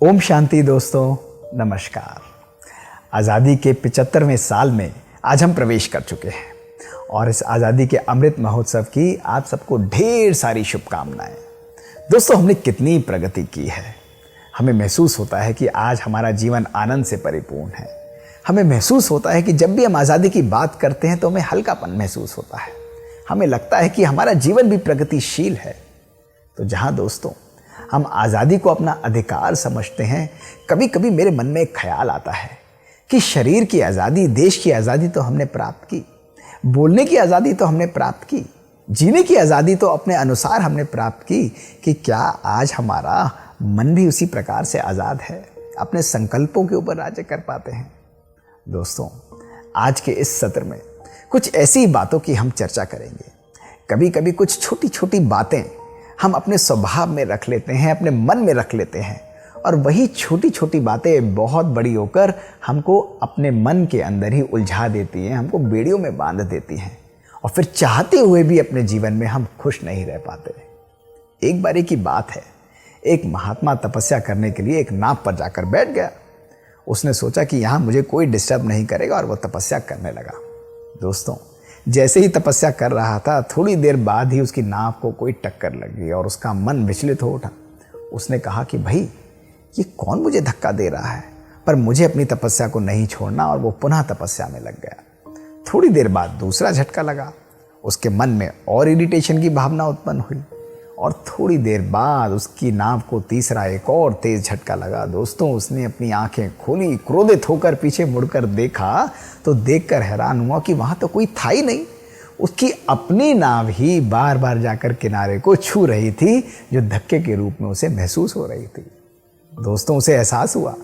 ओम शांति दोस्तों, नमस्कार। आज़ादी के 75वें साल में आज हम प्रवेश कर चुके हैं और इस आज़ादी के अमृत महोत्सव की आप सबको ढेर सारी शुभकामनाएं। दोस्तों, हमने कितनी प्रगति की है। हमें महसूस होता है कि आज हमारा जीवन आनंद से परिपूर्ण है। हमें महसूस होता है कि जब भी हम आज़ादी की बात करते हैं तो हमें हल्कापन महसूस होता है। हमें लगता है कि हमारा जीवन भी प्रगतिशील है। तो जहाँ दोस्तों हम आज़ादी को अपना अधिकार समझते हैं, कभी कभी मेरे मन में एक ख्याल आता है कि शरीर की आज़ादी, देश की आज़ादी तो हमने प्राप्त की, बोलने की आज़ादी तो हमने प्राप्त की, जीने की आज़ादी तो अपने अनुसार हमने प्राप्त की, कि क्या आज हमारा मन भी उसी प्रकार से आज़ाद है, अपने संकल्पों के ऊपर राज्य कर पाते हैं। दोस्तों, आज के इस सत्र में कुछ ऐसी बातों की हम चर्चा करेंगे। कभी कभी कुछ छोटी छोटी बातें हम अपने स्वभाव में रख लेते हैं, अपने मन में रख लेते हैं, और वही छोटी छोटी बातें बहुत बड़ी होकर हमको अपने मन के अंदर ही उलझा देती हैं, हमको बेड़ियों में बांध देती हैं, और फिर चाहते हुए भी अपने जीवन में हम खुश नहीं रह पाते। एक बारी की बात है, एक महात्मा तपस्या करने के लिए एक नाव पर जाकर बैठ गया। उसने सोचा कि यहाँ मुझे कोई डिस्टर्ब नहीं करेगा, और वो तपस्या करने लगा। दोस्तों, जैसे ही तपस्या कर रहा था, थोड़ी देर बाद ही उसकी नाव को कोई टक्कर लग गई और उसका मन विचलित हो उठा। उसने कहा कि भाई, ये कौन मुझे धक्का दे रहा है, पर मुझे अपनी तपस्या को नहीं छोड़ना, और वो पुनः तपस्या में लग गया। थोड़ी देर बाद दूसरा झटका लगा, उसके मन में और इरिटेशन की भावना उत्पन्न हुई, और थोड़ी देर बाद उसकी नाव को तीसरा एक और तेज झटका लगा। दोस्तों, उसने अपनी आंखें खोली, क्रोधित होकर पीछे मुड़कर देखा तो देखकर हैरान हुआ कि वहां तो कोई था ही नहीं। उसकी अपनी नाव ही बार बार जाकर किनारे को छू रही थी, जो धक्के के रूप में उसे महसूस हो रही थी। दोस्तों, उसे एहसास हुआ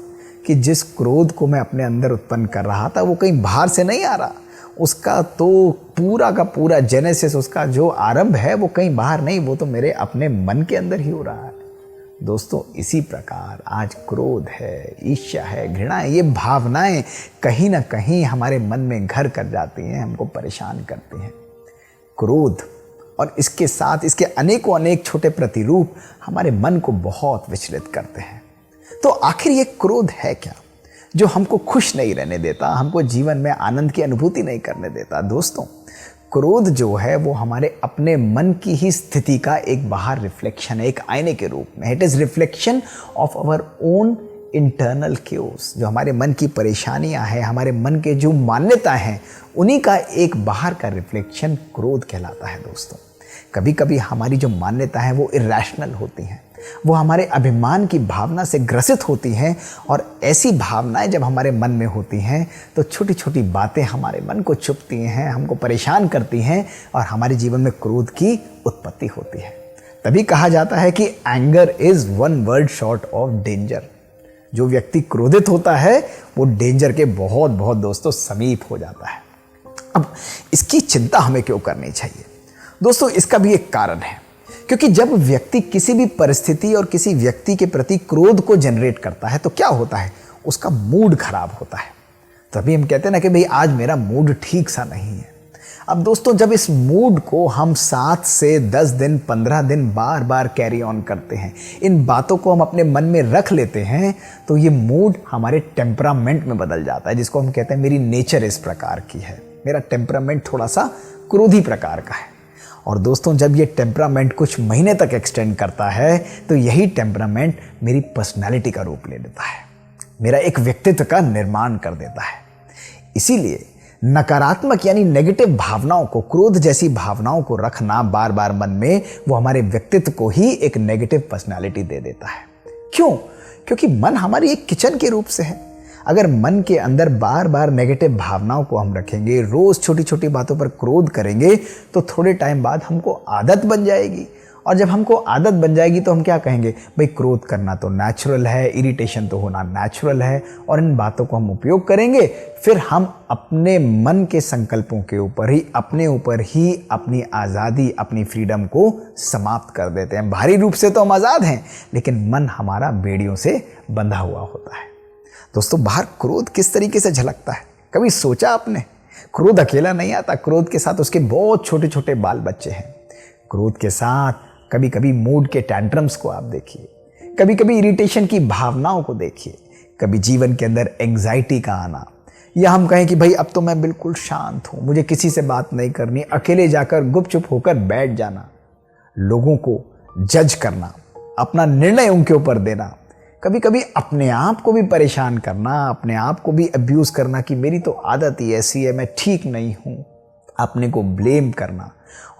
कि जिस क्रोध को मैं अपने अंदर उत्पन्न कर रहा था वो कहीं बाहर से नहीं आ रहा। उसका तो पूरा का पूरा जेनेसिस, उसका जो आरंभ है वो कहीं बाहर नहीं, वो तो मेरे अपने मन के अंदर ही हो रहा है। दोस्तों, इसी प्रकार आज क्रोध है, ईर्ष्या है, घृणा है, ये भावनाएं कहीं ना कहीं हमारे मन में घर कर जाती हैं, हमको परेशान करती हैं। क्रोध और इसके साथ इसके अनेकों अनेक छोटे प्रतिरूप हमारे मन को बहुत विचलित करते हैं। तो आखिर ये क्रोध है क्या, जो हमको खुश नहीं रहने देता, हमको जीवन में आनंद की अनुभूति नहीं करने देता? दोस्तों, क्रोध जो है वो हमारे अपने मन की ही स्थिति का एक बाहर रिफ्लेक्शन है, एक आईने के रूप में। It is reflection of our own internal cues. जो हमारे मन की परेशानियां हैं, हमारे मन के जो मान्यता हैं, उन्हीं का एक बाहर का रिफ्लेक्शन क्रोध कहलाता है। दोस्तों, कभी कभी हमारी जो मान्यता है वो इरैशनल होती हैं, वो हमारे अभिमान की भावना से ग्रसित होती हैं, और ऐसी भावनाएं जब हमारे मन में होती हैं तो छोटी छोटी बातें हमारे मन को चुभती हैं, हमको परेशान करती हैं, और हमारे जीवन में क्रोध की उत्पत्ति होती है। तभी कहा जाता है कि anger is one word short of danger. जो व्यक्ति क्रोधित होता है वो डेंजर के बहुत बहुत दोस्तों समीप हो जाता है। अब इसकी चिंता हमें क्यों करनी चाहिए? दोस्तों, इसका भी एक कारण है, क्योंकि जब व्यक्ति किसी भी परिस्थिति और किसी व्यक्ति के प्रति क्रोध को जनरेट करता है तो क्या होता है, उसका मूड खराब होता है। तभी हम कहते हैं ना कि भाई आज मेरा मूड ठीक सा नहीं है। अब दोस्तों, जब इस मूड को हम 7 से 10 दिन 15 दिन बार बार कैरी ऑन करते हैं, इन बातों को हम अपने मन में रख लेते हैं, तो ये मूड हमारे टेम्परामेंट में बदल जाता है, जिसको हम कहते हैं मेरी नेचर इस प्रकार की है, मेरा टेम्परामेंट थोड़ा सा क्रोधी प्रकार का है। और दोस्तों, जब ये टेम्परामेंट कुछ महीने तक एक्सटेंड करता है तो यही टेम्परामेंट मेरी पर्सनालिटी का रूप ले लेता है, मेरा एक व्यक्तित्व का निर्माण कर देता है। इसीलिए नकारात्मक यानी नेगेटिव भावनाओं को, क्रोध जैसी भावनाओं को रखना बार बार मन में, वो हमारे व्यक्तित्व को ही एक नेगेटिव पर्सनालिटी दे देता है। क्यों? क्योंकि मन हमारी एक किचन के रूप से है। अगर मन के अंदर बार बार नेगेटिव भावनाओं को हम रखेंगे, रोज छोटी छोटी बातों पर क्रोध करेंगे, तो थोड़े टाइम बाद हमको आदत बन जाएगी। और जब हमको आदत बन जाएगी तो हम क्या कहेंगे, भाई क्रोध करना तो नेचुरल है, इरिटेशन तो होना नेचुरल है, और इन बातों को हम उपयोग करेंगे। फिर हम अपने मन के संकल्पों के ऊपर ही, अपने ऊपर ही अपनी आज़ादी, अपनी फ्रीडम को समाप्त कर देते हैं। बाहरी रूप से तो हम आज़ाद हैं, लेकिन मन हमारा बेड़ियों से बंधा हुआ होता है। दोस्तों, बाहर क्रोध किस तरीके से झलकता है, कभी सोचा आपने? क्रोध अकेला नहीं आता, क्रोध के साथ उसके बहुत छोटे छोटे बाल बच्चे हैं। क्रोध के साथ कभी कभी मूड के टैंट्रम्स को आप देखिए, कभी कभी इरिटेशन की भावनाओं को देखिए, कभी जीवन के अंदर एंग्जाइटी का आना, या हम कहें कि भाई अब तो मैं बिल्कुल शांत हूं, मुझे किसी से बात नहीं करनी, अकेले जाकर गुपचुप होकर बैठ जाना, लोगों को जज करना, अपना निर्णय उनके ऊपर देना, कभी कभी अपने आप को भी परेशान करना, अपने आप को भी अब्यूज करना कि मेरी तो आदत ही ऐसी है, मैं ठीक नहीं हूं, अपने को ब्लेम करना।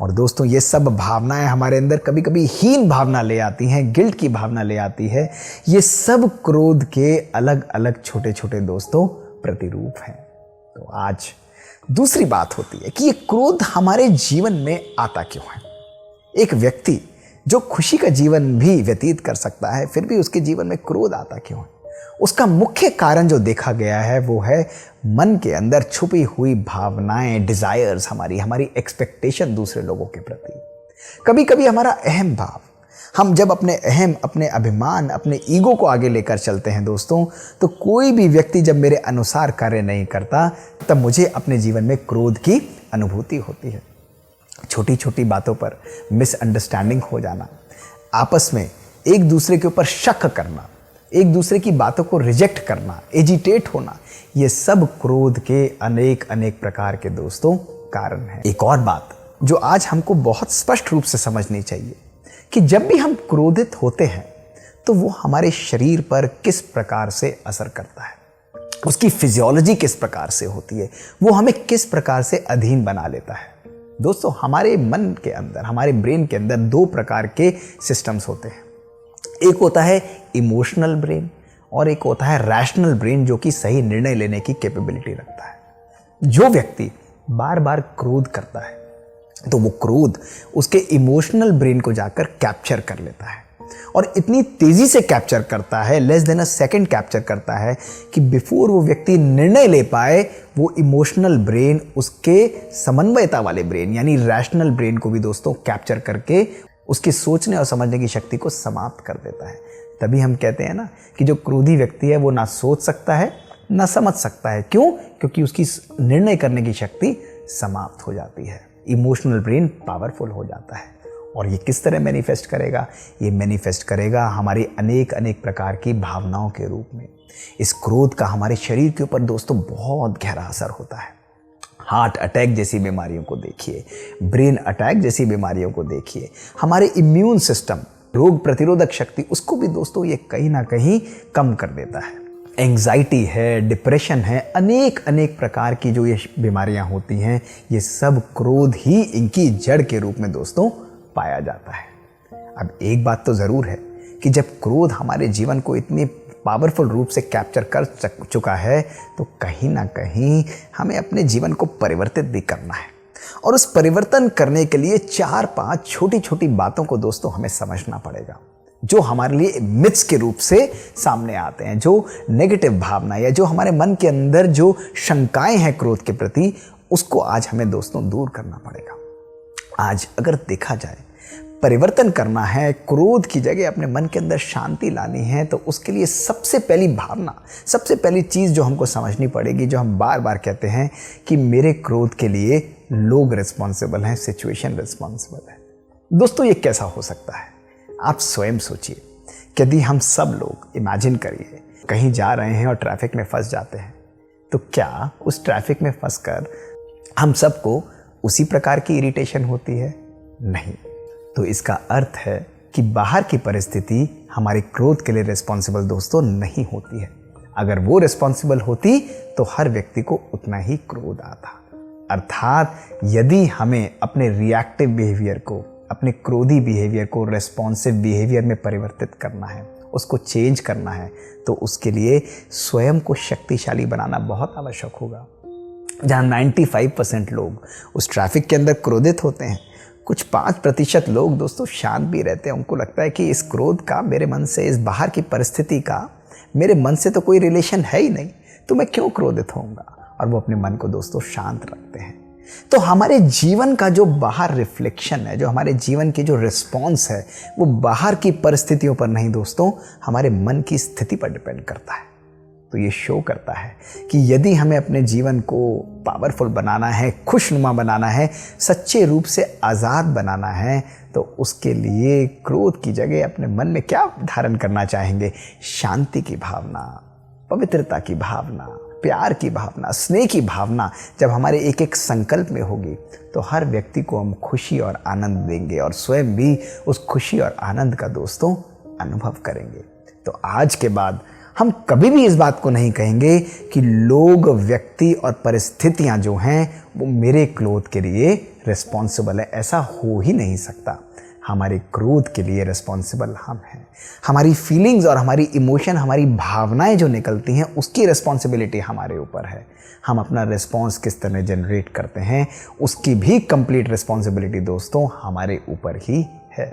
और दोस्तों ये सब भावनाएं हमारे अंदर कभी कभी हीन भावना ले आती हैं, गिल्ट की भावना ले आती है। ये सब क्रोध के अलग अलग छोटे छोटे दोस्तों प्रतिरूप हैं। तो आज दूसरी बात होती है कि ये क्रोध हमारे जीवन में आता क्यों है। एक व्यक्ति जो खुशी का जीवन भी व्यतीत कर सकता है, फिर भी उसके जीवन में क्रोध आता क्यों है? उसका मुख्य कारण जो देखा गया है वो है मन के अंदर छुपी हुई भावनाएं, डिजायर्स, हमारी एक्सपेक्टेशन दूसरे लोगों के प्रति। कभी कभी हमारा अहम भाव, हम जब अपने अभिमान, अपने ईगो को आगे लेकर चलते हैं दोस्तों, तो कोई भी व्यक्ति जब मेरे अनुसार कार्य नहीं करता तब मुझे अपने जीवन में क्रोध की अनुभूति होती है। छोटी छोटी बातों पर मिसअंडरस्टैंडिंग हो जाना, आपस में एक दूसरे के ऊपर शक करना, एक दूसरे की बातों को रिजेक्ट करना, एजिटेट होना, ये सब क्रोध के अनेक अनेक प्रकार के दोस्तों कारण हैं। एक और बात जो आज हमको बहुत स्पष्ट रूप से समझनी चाहिए कि जब भी हम क्रोधित होते हैं तो वो हमारे शरीर पर किस प्रकार से असर करता है, उसकी फिजियोलॉजी किस प्रकार से होती है, वो हमें किस प्रकार से अधीन बना लेता है। दोस्तों हमारे मन के अंदर, हमारे ब्रेन के अंदर दो प्रकार के सिस्टम्स होते हैं। एक होता है इमोशनल ब्रेन और एक होता है रैशनल ब्रेन, जो कि सही निर्णय लेने की कैपेबिलिटी रखता है। जो व्यक्ति बार बार क्रोध करता है तो वो क्रोध उसके इमोशनल ब्रेन को जाकर कैप्चर कर लेता है, और इतनी तेजी से कैप्चर करता है, less than a second capture करता है, कि बिफोर वो व्यक्ति निर्णय ले पाए वो इमोशनल ब्रेन उसके समन्वयता वाले ब्रेन यानी रैशनल ब्रेन को भी दोस्तों कैप्चर करके उसकी सोचने और समझने की शक्ति को समाप्त कर देता है। तभी हम कहते हैं ना कि जो क्रोधी व्यक्ति है वो ना सोच सकता है ना समझ सकता है। क्यों? क्योंकि उसकी निर्णय करने की शक्ति समाप्त हो जाती है, इमोशनल ब्रेन पावरफुल हो जाता है। और ये किस तरह मैनिफेस्ट करेगा? ये मैनिफेस्ट करेगा हमारी अनेक अनेक प्रकार की भावनाओं के रूप में। इस क्रोध का हमारे शरीर के ऊपर दोस्तों बहुत गहरा असर होता है। हार्ट अटैक जैसी बीमारियों को देखिए, ब्रेन अटैक जैसी बीमारियों को देखिए, हमारे इम्यून सिस्टम, रोग प्रतिरोधक शक्ति, उसको भी दोस्तों ये कहीं ना कहीं कम कर देता है। एंग्जाइटी है, डिप्रेशन है, अनेक अनेक प्रकार की जो ये बीमारियां होती हैं, ये सब क्रोध ही इनकी जड़ के रूप में दोस्तों पाया जाता है। अब एक बात तो जरूर है कि जब क्रोध हमारे जीवन को इतनी पावरफुल रूप से कैप्चर कर चुका है तो कहीं ना कहीं हमें अपने जीवन को परिवर्तित भी करना है, और उस परिवर्तन करने के लिए 4-5 छोटी छोटी बातों को दोस्तों हमें समझना पड़ेगा, जो हमारे लिए मिथ्स के रूप से सामने आते हैं, जो नेगेटिव भावना या जो हमारे मन के अंदर जो शंकाएं हैं क्रोध के प्रति, उसको आज हमें दोस्तों दूर करना पड़ेगा। आज अगर देखा जाए, परिवर्तन करना है, क्रोध की जगह अपने मन के अंदर शांति लानी है, तो उसके लिए सबसे पहली भावना, सबसे पहली चीज़ जो हमको समझनी पड़ेगी, जो हम बार बार कहते हैं कि मेरे क्रोध के लिए लोग रिस्पॉन्सिबल हैं, सिचुएशन रिस्पॉन्सिबल है। दोस्तों ये कैसा हो सकता है? आप स्वयं सोचिए, यदि हम सब लोग, इमेजिन करिए, कहीं जा रहे हैं और ट्रैफिक में फंस जाते हैं, तो क्या उस ट्रैफिक में फंसकर हम सबको उसी प्रकार की इरिटेशन होती है? नहीं। तो इसका अर्थ है कि बाहर की परिस्थिति हमारे क्रोध के लिए रिस्पॉन्सिबल दोस्तों नहीं होती है। अगर वो रिस्पॉन्सिबल होती तो हर व्यक्ति को उतना ही क्रोध आता। अर्थात यदि हमें अपने रिएक्टिव बिहेवियर को, अपने क्रोधी बिहेवियर को रेस्पॉन्सिव बिहेवियर में परिवर्तित करना है, उसको चेंज करना है, तो उसके लिए स्वयं को शक्तिशाली बनाना बहुत आवश्यक होगा। जहाँ 95% लोग उस ट्रैफिक के अंदर क्रोधित होते हैं, कुछ 5% लोग दोस्तों शांत भी रहते हैं। उनको लगता है कि इस क्रोध का मेरे मन से, इस बाहर की परिस्थिति का मेरे मन से तो कोई रिलेशन है ही नहीं, तो मैं क्यों क्रोधित होऊंगा, और वो अपने मन को दोस्तों शांत रखते हैं। तो हमारे जीवन का जो बाहर रिफ्लेक्शन है, जो हमारे जीवन की जो रिस्पॉन्स है, वो बाहर की परिस्थितियों पर नहीं दोस्तों, हमारे मन की स्थिति पर डिपेंड करता है। तो ये शो करता है कि यदि हमें अपने जीवन को पावरफुल बनाना है, खुशनुमा बनाना है, सच्चे रूप से आज़ाद बनाना है, तो उसके लिए क्रोध की जगह अपने मन में क्या धारण करना चाहेंगे? शांति की भावना, पवित्रता की भावना, प्यार की भावना, स्नेह की भावना जब हमारे एक एक संकल्प में होगी तो हर व्यक्ति को हम खुशी और आनंद देंगे और स्वयं भी उस खुशी और आनंद का दोस्तों अनुभव करेंगे। तो आज के बाद हम कभी भी इस बात को नहीं कहेंगे कि लोग, व्यक्ति और परिस्थितियां जो हैं वो मेरे क्रोध के लिए रिस्पॉन्सिबल है। ऐसा हो ही नहीं सकता। हमारे क्रोध के लिए रिस्पॉन्सिबल हम हैं। हमारी फीलिंग्स और हमारी इमोशन, हमारी भावनाएं जो निकलती हैं उसकी रिस्पॉन्सिबिलिटी हमारे ऊपर है। हम अपना रिस्पॉन्स किस तरह जनरेट करते हैं उसकी भी कंप्लीट रिस्पॉन्सिबिलिटी दोस्तों हमारे ऊपर ही है।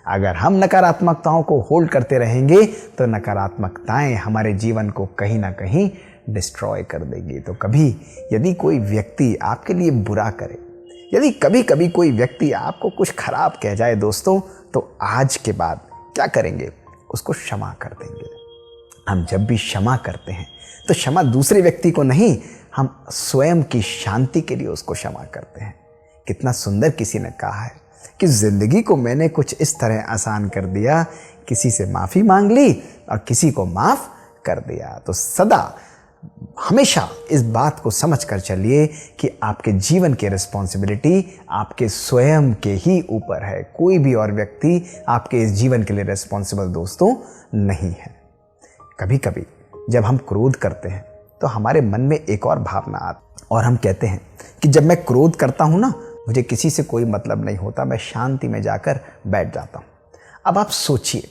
अगर हम नकारात्मकताओं को होल्ड करते रहेंगे तो नकारात्मकताएं हमारे जीवन को कहीं ना कहीं डिस्ट्रॉय कर देंगी। तो कभी यदि कोई व्यक्ति आपके लिए बुरा करे, यदि कभी कभी कोई व्यक्ति आपको कुछ खराब कह जाए दोस्तों, तो आज के बाद क्या करेंगे? उसको क्षमा कर देंगे। हम जब भी क्षमा करते हैं तो क्षमा दूसरे व्यक्ति को नहीं, हम स्वयं की शांति के लिए उसको क्षमा करते हैं। कितना सुंदर किसी ने कहा है कि जिंदगी को मैंने कुछ इस तरह आसान कर दिया, किसी से माफ़ी मांग ली और किसी को माफ़ कर दिया। तो सदा हमेशा इस बात को समझ कर चलिए कि आपके जीवन की रिस्पॉन्सिबिलिटी आपके स्वयं के ही ऊपर है। कोई भी और व्यक्ति आपके इस जीवन के लिए रिस्पॉन्सिबल दोस्तों नहीं है। कभी कभी जब हम क्रोध करते हैं तो हमारे मन में एक और भावना आती और हम कहते हैं कि जब मैं क्रोध करता हूँ ना, मुझे किसी से कोई मतलब नहीं होता, मैं शांति में जाकर बैठ जाता हूँ। अब आप सोचिए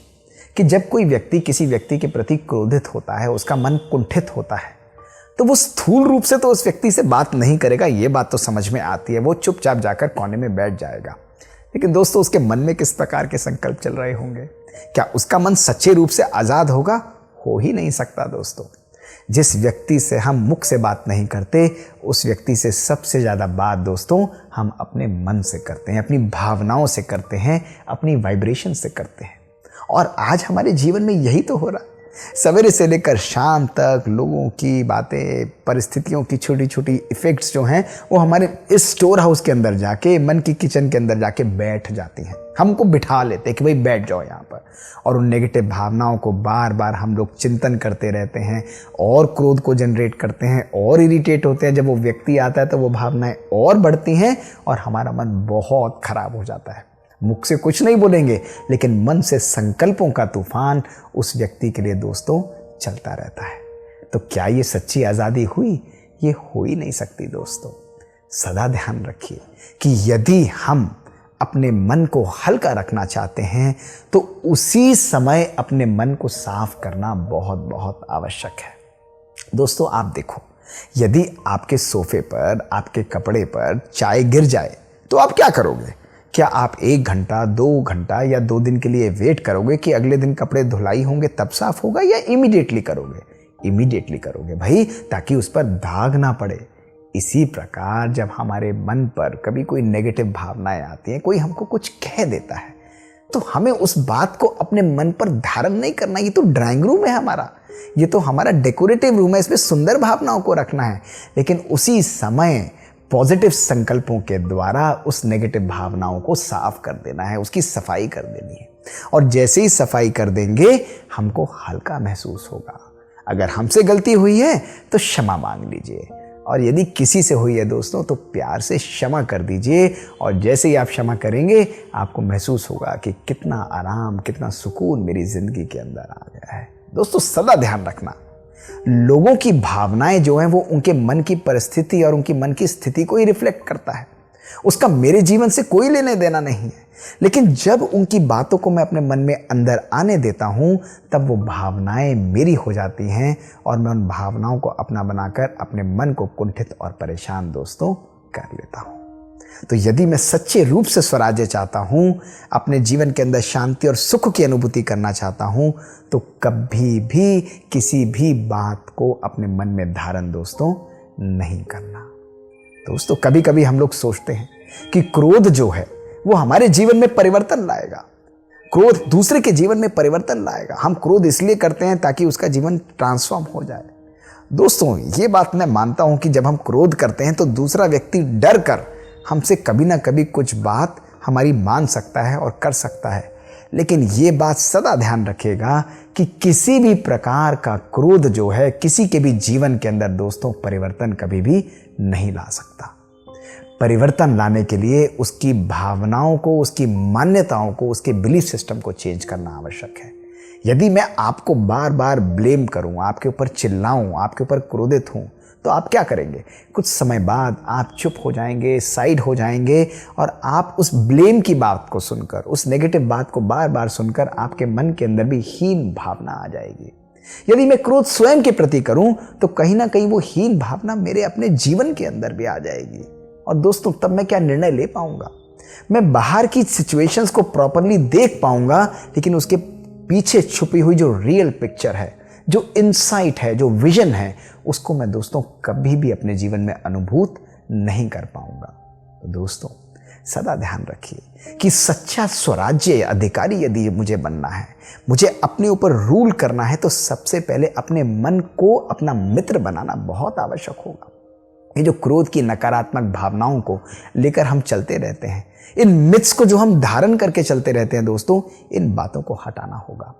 कि जब कोई व्यक्ति किसी व्यक्ति के प्रति क्रोधित होता है, उसका मन कुंठित होता है, तो वो स्थूल रूप से तो उस व्यक्ति से बात नहीं करेगा, ये बात तो समझ में आती है। वो चुपचाप जाकर कोने में बैठ जाएगा। लेकिन दोस्तों उसके मन में किस प्रकार के संकल्प चल रहे होंगे? क्या उसका मन सच्चे रूप से आज़ाद होगा? हो ही नहीं सकता दोस्तों। जिस व्यक्ति से हम मुख से बात नहीं करते, उस व्यक्ति से सबसे ज़्यादा बात दोस्तों हम अपने मन से करते हैं, अपनी भावनाओं से करते हैं, अपनी वाइब्रेशन से करते हैं। और आज हमारे जीवन में यही तो हो रहा है। सवेरे से लेकर शाम तक लोगों की बातें, परिस्थितियों की छोटी छोटी इफ़ेक्ट्स जो हैं वो हमारे इस स्टोर हाउस के अंदर जाके, मन की किचन के अंदर जाके बैठ जाती हैं। हमको बिठा लेते हैं कि भाई बैठ जाओ यहाँ पर, और उन नेगेटिव भावनाओं को बार बार हम लोग चिंतन करते रहते हैं और क्रोध को जनरेट करते हैं और इरिटेट होते हैं। जब वो व्यक्ति आता है तो वो भावनाएं और बढ़ती हैं और हमारा मन बहुत खराब हो जाता है। मुख से कुछ नहीं बोलेंगे, लेकिन मन से संकल्पों का तूफान उस व्यक्ति के लिए दोस्तों चलता रहता है। तो क्या ये सच्ची आज़ादी हुई? ये हो ही नहीं सकती दोस्तों। सदा ध्यान रखिए कि यदि हम अपने मन को हल्का रखना चाहते हैं तो उसी समय अपने मन को साफ करना बहुत बहुत आवश्यक है। दोस्तों आप देखो, यदि आपके सोफे पर, आपके कपड़े पर चाय गिर जाए तो आप क्या करोगे? क्या आप 1 घंटा, 2 घंटा या 2 दिन के लिए वेट करोगे कि अगले दिन कपड़े धुलाई होंगे तब साफ होगा, या इमीडिएटली करोगे? इमीडिएटली करोगे भाई, ताकि उस पर दाग ना पड़े। इसी प्रकार जब हमारे मन पर कभी कोई नेगेटिव भावनाएं आती हैं, कोई हमको कुछ कह देता है, तो हमें उस बात को अपने मन पर धारण नहीं करना। ये तो ड्राइंग रूम है हमारा, ये तो हमारा डेकोरेटिव रूम है, इसमें सुंदर भावनाओं को रखना है। लेकिन उसी समय पॉजिटिव संकल्पों के द्वारा उस नेगेटिव भावनाओं को साफ कर देना है, उसकी सफाई कर देनी है। और जैसे ही सफाई कर देंगे हमको हल्का महसूस होगा। अगर हमसे गलती हुई है तो क्षमा मांग लीजिए, और यदि किसी से हुई है दोस्तों तो प्यार से क्षमा कर दीजिए। और जैसे ही आप क्षमा करेंगे आपको महसूस होगा कि कितना आराम, कितना सुकून मेरी जिंदगी के अंदर आ गया है। दोस्तों सदा ध्यान रखना, लोगों की भावनाएं जो हैं वो उनके मन की परिस्थिति और उनकी मन की स्थिति को ही रिफ्लेक्ट करता है। उसका मेरे जीवन से कोई लेने देना नहीं है। लेकिन जब उनकी बातों को मैं अपने मन में अंदर आने देता हूं, तब वो भावनाएं मेरी हो जाती हैं और मैं उन भावनाओं को अपना बनाकर अपने मन को कुंठित और परेशान दोस्तों कर लेता हूं। तो यदि मैं सच्चे रूप से स्वराज्य चाहता हूं, अपने जीवन के अंदर शांति और सुख की अनुभूति करना चाहता हूं, तो कभी भी किसी भी बात को अपने मन में धारण दोस्तों नहीं करना। दोस्तों कभी कभी हम लोग सोचते हैं कि क्रोध जो है वो हमारे जीवन में परिवर्तन लाएगा, क्रोध दूसरे के जीवन में परिवर्तन लाएगा। हम क्रोध इसलिए करते हैं ताकि उसका जीवन ट्रांसफॉर्म हो जाए। दोस्तों ये बात मैं मानता हूं कि जब हम क्रोध करते हैं तो दूसरा व्यक्ति डर कर हमसे कभी ना कभी कुछ बात हमारी मान सकता है और कर सकता है, लेकिन ये बात सदा ध्यान रखिएगा कि किसी भी प्रकार का क्रोध जो है किसी के भी जीवन के अंदर दोस्तों परिवर्तन कभी भी नहीं ला सकता। परिवर्तन लाने के लिए उसकी भावनाओं को, उसकी मान्यताओं को, उसके बिलीफ सिस्टम को चेंज करना आवश्यक है। यदि मैं आपको बार बार ब्लेम करूं, आपके ऊपर चिल्लाऊं, आपके ऊपर क्रोधित हूं, तो आप क्या करेंगे? कुछ समय बाद आप चुप हो जाएंगे, साइड हो जाएंगे और आप उस ब्लेम की बात को सुनकर, उस नेगेटिव बात को बार बार सुनकर आपके मन के अंदर भी हीन भावना आ जाएगी। यदि मैं क्रोध स्वयं के प्रति करूं तो कहीं ना कहीं वो हीन भावना मेरे अपने जीवन के अंदर भी आ जाएगी। और दोस्तों तब मैं क्या निर्णय ले पाऊंगा? मैं बाहर की सिचुएशंस को प्रॉपरली देख पाऊंगा, लेकिन उसके पीछे छुपी हुई जो रियल पिक्चर है, जो इनसाइट है, जो विजन है, उसको मैं दोस्तों कभी भी अपने जीवन में अनुभूत नहीं कर पाऊंगा। तो दोस्तों सदा ध्यान रखिए कि सच्चा स्वराज्य अधिकारी यदि मुझे बनना है, मुझे अपने ऊपर रूल करना है, तो सबसे पहले अपने मन को अपना मित्र बनाना बहुत आवश्यक होगा। ये जो क्रोध की नकारात्मक भावनाओं को लेकर हम चलते रहते हैं, इन मिथ्स को जो हम धारण करके चलते रहते हैं दोस्तों, इन बातों को हटाना होगा।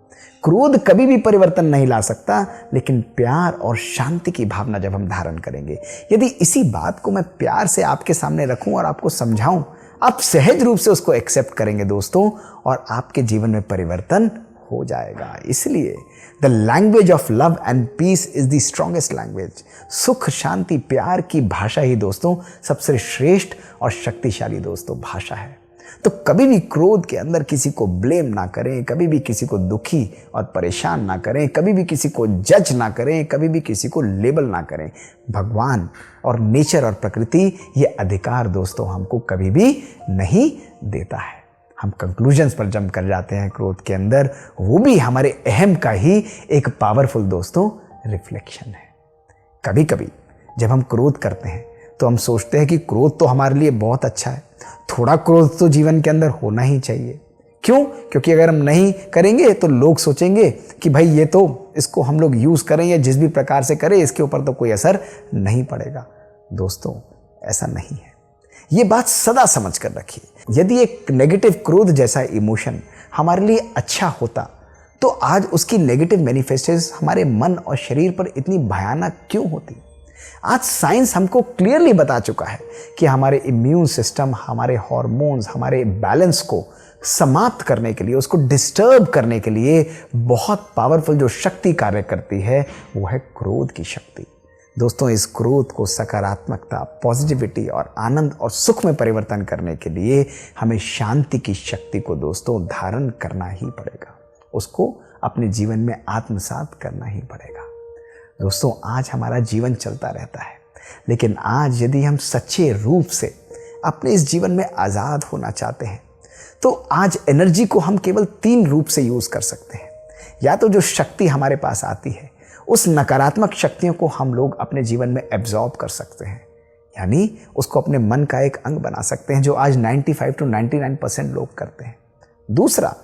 क्रोध कभी भी परिवर्तन नहीं ला सकता, लेकिन प्यार और शांति की भावना जब हम धारण करेंगे, यदि इसी बात को मैं प्यार से आपके सामने रखूं और आपको समझाऊं, आप सहज रूप से उसको एक्सेप्ट करेंगे दोस्तों, और आपके जीवन में परिवर्तन हो जाएगा। इसलिए the language of love and peace is the strongest language. सुख, शांति, प्यार की भाषा ही दोस्तों सबसे श्रेष्ठ और शक्तिशाली दोस्तों भाषा है। तो कभी भी क्रोध के अंदर किसी को ब्लेम ना करें, कभी भी किसी को दुखी और परेशान ना करें, कभी भी किसी को जज ना करें, कभी भी किसी को लेबल ना करें। भगवान और नेचर और प्रकृति ये अधिकार दोस्तों हमको कभी भी नहीं देता है। हम कंक्लूजन्स पर जंप कर जाते हैं क्रोध के अंदर, वो भी हमारे अहम का ही एक पावरफुल दोस्तों रिफ्लेक्शन है। कभी कभी जब हम क्रोध करते हैं तो हम सोचते हैं कि क्रोध तो हमारे लिए बहुत अच्छा है, थोड़ा क्रोध तो जीवन के अंदर होना ही चाहिए। क्यों? क्योंकि अगर हम नहीं करेंगे तो लोग सोचेंगे कि भाई ये तो, इसको हम लोग यूज करें या जिस भी प्रकार से करें, इसके ऊपर तो कोई असर नहीं पड़ेगा। दोस्तों ऐसा नहीं है, ये बात सदा समझ कर रखिए। यदि एक नेगेटिव क्रोध जैसा इमोशन हमारे लिए अच्छा होता तो आज उसकी नेगेटिव मैनिफेस्टेशंस हमारे मन और शरीर पर इतनी भयानक क्यों होती? आज साइंस हमको क्लियरली बता चुका है कि हमारे इम्यून सिस्टम, हमारे हार्मोन्स, हमारे बैलेंस को समाप्त करने के लिए, उसको डिस्टर्ब करने के लिए बहुत पावरफुल जो शक्ति कार्य करती है वो है क्रोध की शक्ति। दोस्तों इस क्रोध को सकारात्मकता, पॉजिटिविटी और आनंद और सुख में परिवर्तन करने के लिए हमें शांति की शक्ति को दोस्तों धारण करना ही पड़ेगा, उसको अपने जीवन में आत्मसात करना ही पड़ेगा। दोस्तों आज हमारा जीवन चलता रहता है, लेकिन आज यदि हम सच्चे रूप से अपने इस जीवन में आज़ाद होना चाहते हैं तो आज एनर्जी को हम केवल 3 रूप से यूज़ कर सकते हैं। या तो जो शक्ति हमारे पास आती है, उस नकारात्मक शक्तियों को हम लोग अपने जीवन में एब्जॉर्ब कर सकते हैं, यानी उसको अपने मन का एक अंग बना सकते हैं, जो आज 95 to 99% लोग करते हैं। दूसरा,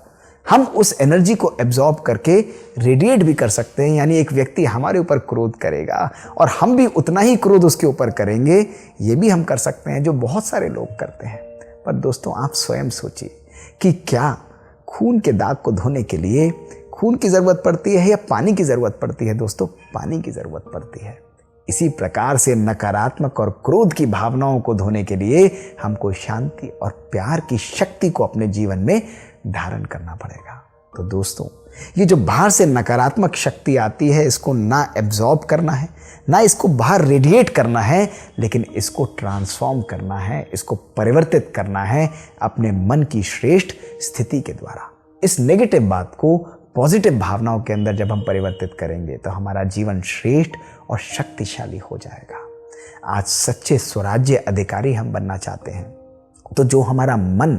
हम उस एनर्जी को एब्जॉर्ब करके रेडिएट भी कर सकते हैं, यानी एक व्यक्ति हमारे ऊपर क्रोध करेगा और हम भी उतना ही क्रोध उसके ऊपर करेंगे, ये भी हम कर सकते हैं, जो बहुत सारे लोग करते हैं। पर दोस्तों आप स्वयं सोचिए कि क्या खून के दाग को धोने के लिए खून की ज़रूरत पड़ती है या पानी की ज़रूरत पड़ती है? दोस्तों पानी की ज़रूरत पड़ती है। इसी प्रकार से नकारात्मक और क्रोध की भावनाओं को धोने के लिए हमको शांति और प्यार की शक्ति को अपने जीवन में धारण करना पड़ेगा। तो दोस्तों ये जो बाहर से नकारात्मक शक्ति आती है, इसको ना एब्जॉर्ब करना है, ना इसको बाहर रेडिएट करना है, लेकिन इसको ट्रांसफॉर्म करना है, इसको परिवर्तित करना है अपने मन की श्रेष्ठ स्थिति के द्वारा। इस नेगेटिव बात को पॉजिटिव भावनाओं के अंदर जब हम परिवर्तित करेंगे तो हमारा जीवन श्रेष्ठ और शक्तिशाली हो जाएगा। आज सच्चे स्वराज्य अधिकारी हम बनना चाहते हैं तो जो हमारा मन,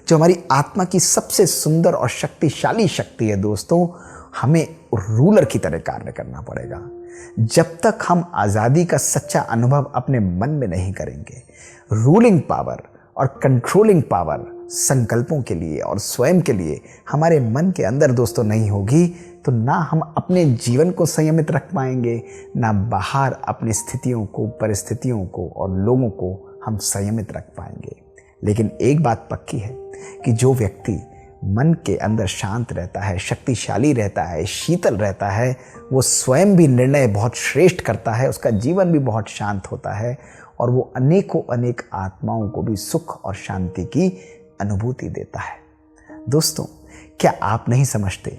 जो हमारी आत्मा की सबसे सुंदर और शक्तिशाली शक्ति है दोस्तों, हमें रूलर की तरह कार्य करना पड़ेगा। जब तक हम आज़ादी का सच्चा अनुभव अपने मन में नहीं करेंगे, रूलिंग पावर और कंट्रोलिंग पावर संकल्पों के लिए और स्वयं के लिए हमारे मन के अंदर दोस्तों नहीं होगी, तो ना हम अपने जीवन को संयमित रख पाएंगे, ना बाहर अपनी स्थितियों को, परिस्थितियों को और लोगों को हम संयमित रख पाएंगे। लेकिन एक बात पक्की है कि जो व्यक्ति मन के अंदर शांत रहता है, शक्तिशाली रहता है, शीतल रहता है, वो स्वयं भी निर्णय बहुत श्रेष्ठ करता है, उसका जीवन भी बहुत शांत होता है और वो अनेकों अनेक आत्माओं को भी सुख और शांति की अनुभूति देता है। दोस्तों, क्या आप नहीं समझते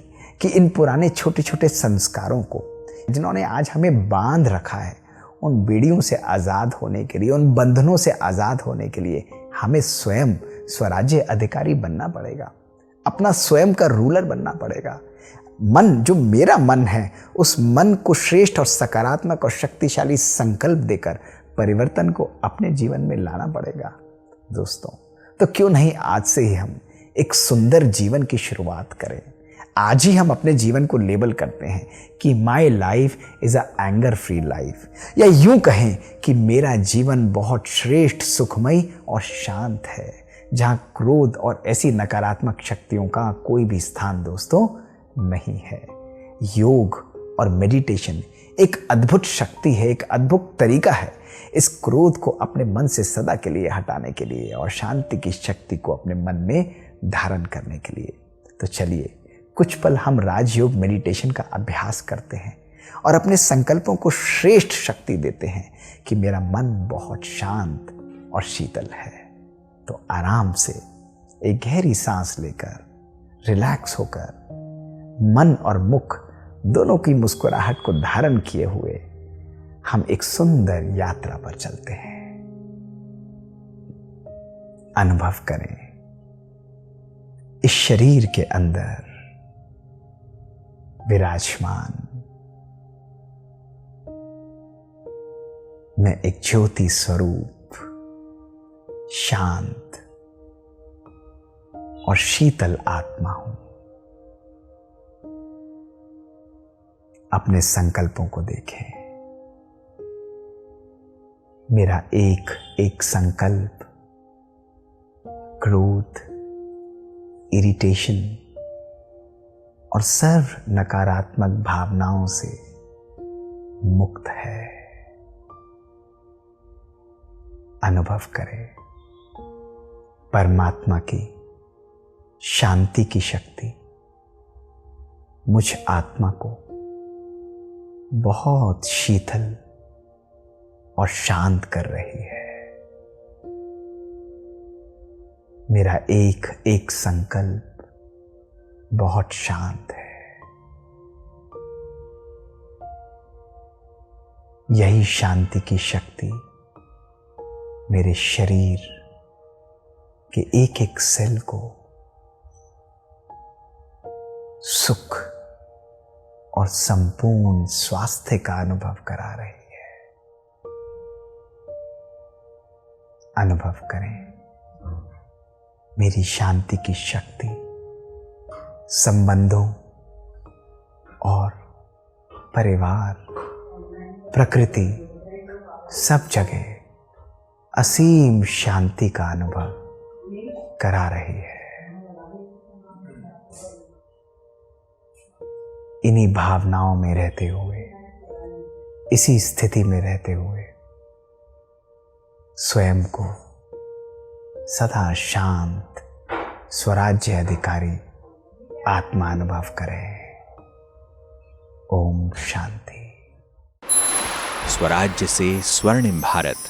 कि इन पुराने छोटे छोटे संस्कारों को, जिन्होंने आज हमें बांध रखा है, उन बेड़ियों से आज़ाद होने के लिए, उन बंधनों से आज़ाद होने के लिए हमें स्वयं स्वराज्य अधिकारी बनना पड़ेगा, अपना स्वयं का रूलर बनना पड़ेगा। मन, जो मेरा मन है, उस मन को श्रेष्ठ और सकारात्मक और शक्तिशाली संकल्प देकर परिवर्तन को अपने जीवन में लाना पड़ेगा। दोस्तों, तो क्यों नहीं आज से ही हम एक सुंदर जीवन की शुरुआत करें। आज ही हम अपने जीवन को लेबल करते हैं कि my life is a anger free life, या यूं कहें कि मेरा जीवन बहुत श्रेष्ठ, सुखमय और शांत है, जहां क्रोध और ऐसी नकारात्मक शक्तियों का कोई भी स्थान दोस्तों नहीं है। योग और मेडिटेशन एक अद्भुत शक्ति है, एक अद्भुत तरीका है इस क्रोध को अपने मन से सदा के लिए हटाने के लिए और शांति की शक्ति को अपने मन में धारण करने के लिए। तो चलिए कुछ पल हम राजयोग मेडिटेशन का अभ्यास करते हैं और अपने संकल्पों को श्रेष्ठ शक्ति देते हैं कि मेरा मन बहुत शांत और शीतल है। तो आराम से एक गहरी सांस लेकर, रिलैक्स होकर, मन और मुख दोनों की मुस्कुराहट को धारण किए हुए हम एक सुंदर यात्रा पर चलते हैं। अनुभव करें इस शरीर के अंदर विराजमान मैं एक ज्योति स्वरूप, शांत और शीतल आत्मा हूं। अपने संकल्पों को देखें। मेरा एक एक संकल्प क्रोध, इरिटेशन और सर्व नकारात्मक भावनाओं से मुक्त है। अनुभव करें परमात्मा की शांति की शक्ति मुझ आत्मा को बहुत शीतल और शांत कर रही है। मेरा एक एक संकल्प बहुत शांत है। यही शांति की शक्ति मेरे शरीर के एक एक सेल को सुख और संपूर्ण स्वास्थ्य का अनुभव करा रही है। अनुभव करें मेरी शांति की शक्ति संबंधों और परिवार, प्रकृति, सब जगह असीम शांति का अनुभव करा रही है। इन्हीं भावनाओं में रहते हुए, इसी स्थिति में रहते हुए स्वयं को सदा शांत स्वराज्य अधिकारी आत्मा अनुभव करें। ओम शांति। स्वराज्य से स्वर्णिम भारत